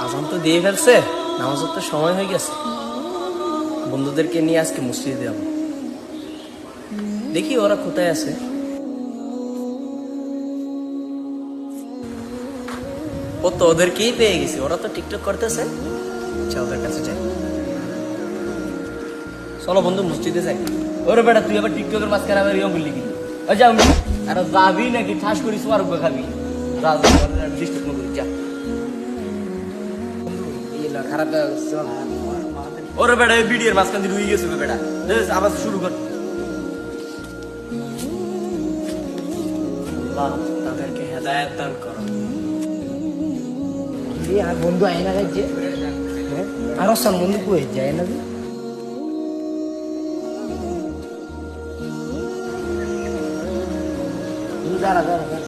আজান তো দিয়ে ফেলছে, নামাজের তো সময় হয়ে গেছে। বন্ধুদেরকে নিয়ে আজকে মসজিদে যাবো, দেখি ওরা কোথায় আছে। ও তো ওদেরকেই পেয়ে গেছি, ওরা তো টিকটক করতেছে। আচ্ছা, ওদের কাছে যাই। চলো বন্ধু, মসজিদে যাই। ওরে বেটা, তুই আবার টিকটকের মাঝখানে আবার ইয়ে বললি কি? যাও আর যাবি নাকি ঠাস করিস আর খাবি? ডিস্টার্ব না করিস, যা। খারাপ ওরে বেটা, এই ভিডিওর মাঝখান দিয়ে রুই গেছে বেটা। আবার শুরু কর। তাদেরকে হেদায়েত দান করো। আর বন্ধু আয় না যে আর অসান বন্ধু কই যায় না দাঁড়া দাঁড়া